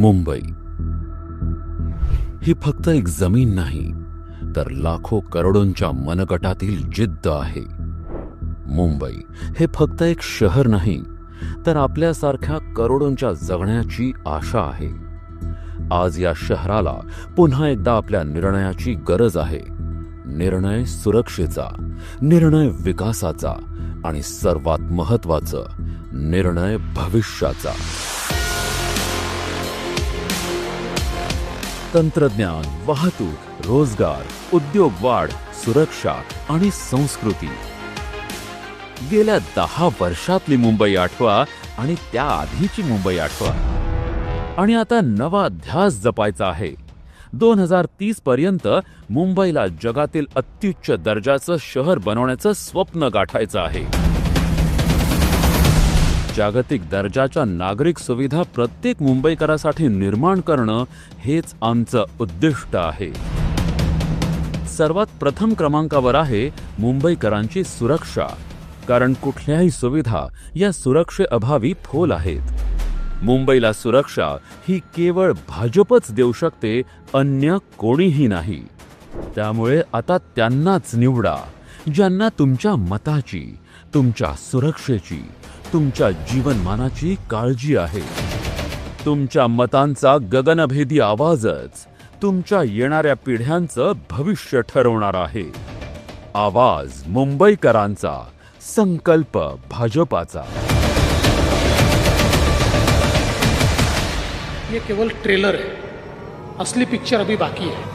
मुंबई ही फक्त एक जमीन नाही, तर लाखो करोडोंच्या मनगटातील जिद्द आहे. मुंबई हे फक्त एक शहर नाही, तर आपल्यासारख्या करोडोंच्या जगण्याची आशा आहे. आज या शहराला पुन्हा एकदा आपल्या निर्णयाची गरज आहे. निर्णय सुरक्षेचा, निर्णय विकासाचा आणि सर्वात महत्त्वाचं, निर्णय भविष्याचा. तंत्रज्ञान, वाहतूक, रोजगार, उद्योग वाढ, सुरक्षा आणि संस्कृती. गेल्या 10 वर्षातली मुंबई आठवा आणि त्या आधीची मुंबई आठवा. आणि आता नवा ध्यास जपायचा आहे. 2030 पर्यंत मुंबईला जगातील अत्युच्च दर्जाचं शहर बनवण्याचं स्वप्न गाठायचं आहे. जागतिक दर्जाच्या नागरिक सुविधा प्रत्येक मुंबईकरासाठी निर्माण करणं हेच आमचं उद्दिष्ट आहे. सर्वात प्रथम क्रमांकावर आहे मुंबईकरांची सुरक्षा, कारण कुठल्याही सुविधा या सुरक्षेअभावी फोल आहेत. मुंबईला सुरक्षा ही केवळ भाजपच देऊ शकते, अन्य कोणीही नाही. त्यामुळे आता त्यांनाच निवडा, ज्यांना तुमच्या मताची, तुमच्या सुरक्षेची, तुमच्या जीवनमानाची काळजी आहे. तुमच्या मतांचा गगनभेदी आवाजच तुमच्या येणाऱ्या पिढ्यांचं भविष्य ठरवणार आहे. आवाज मुंबईकरांचा, संकल्प भाजपाचा. ये केवल ट्रेलर है, असली पिक्चर अभी बाकी है.